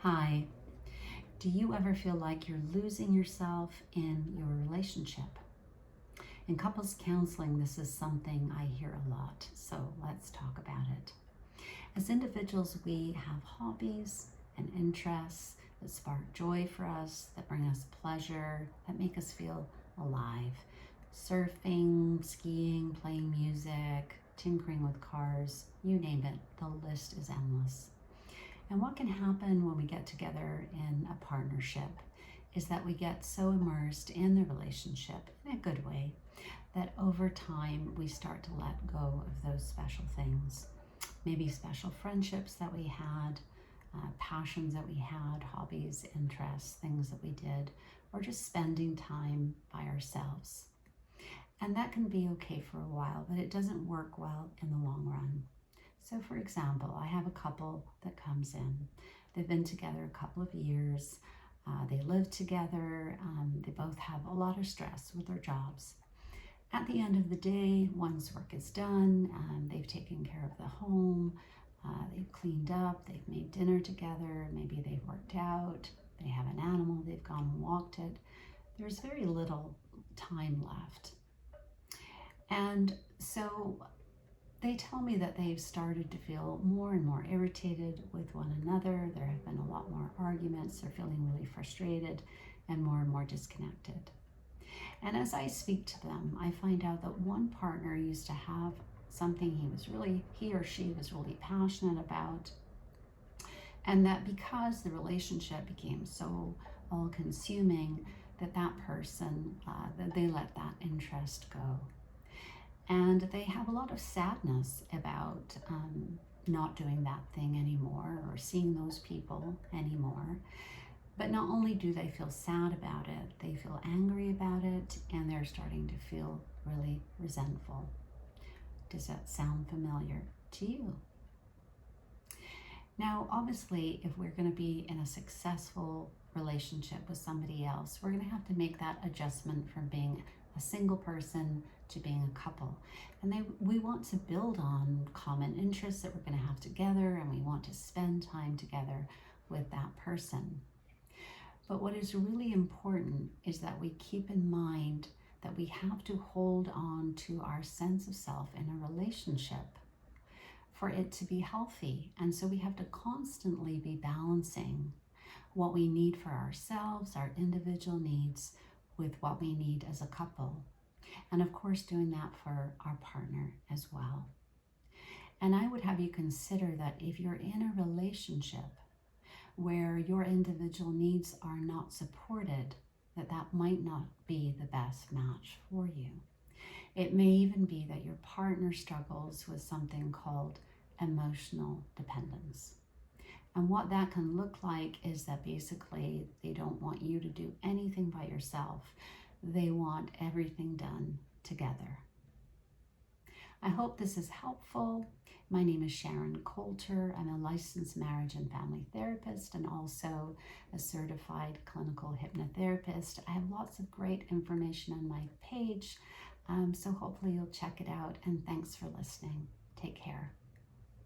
Hi, do you ever feel like you're losing yourself in your relationship? In couples counseling, this is something I hear a lot, so let's talk about it. As individuals, we have hobbies and interests that spark joy for us, that bring us pleasure, that make us feel alive. Surfing, skiing, playing music, tinkering with cars, you name it, the list is endless. And what can happen when we get together in a partnership is that we get so immersed in the relationship in a good way that over time we start to let go of those special things. Maybe special friendships that we had, passions that we had, hobbies, interests, things that we did, or just spending time by ourselves. And that can be okay for a while, but it doesn't work well in the long run. So for example, I have a couple that comes in. They've been together a couple of years. They live together. They both have a lot of stress with their jobs. At the end of the day, one's work is done. They've taken care of the home. They've cleaned up. They've made dinner together. Maybe they've worked out. They have an animal. They've gone and walked it. There's very little time left. And so they tell me that they've started to feel more and more irritated with one another. There have been a lot more arguments. They're feeling really frustrated and more disconnected. And as I speak to them, I find out that one partner used to have something he or she was really passionate about. And that because the relationship became so all consuming, that person, that they let that interest go. And they have a lot of sadness about not doing that thing anymore or seeing those people anymore. But not only do they feel sad about it, they feel angry about it, and they're starting to feel really resentful. Does that sound familiar to you? Now, obviously, if we're going to be in a successful relationship with somebody else, we're going to have to make that adjustment from being a single person to being a couple. And we want to build on common interests that we're going to have together, and we want to spend time together with that person. But what is really important is that we keep in mind that we have to hold on to our sense of self in a relationship for it to be healthy. And so we have to constantly be balancing what we need for ourselves, our individual needs, with what we need as a couple. And of course, doing that for our partner as well. And I would have you consider that if you're in a relationship where your individual needs are not supported, that might not be the best match for you. It may even be that your partner struggles with something called emotional dependence. And what that can look like is that basically they don't want you to do anything by yourself. They want everything done together. I hope this is helpful. My name is Sharon Coulter. I'm a licensed marriage and family therapist and also a certified clinical hypnotherapist. I have lots of great information on my page, so hopefully you'll check it out, and thanks for listening. Take care.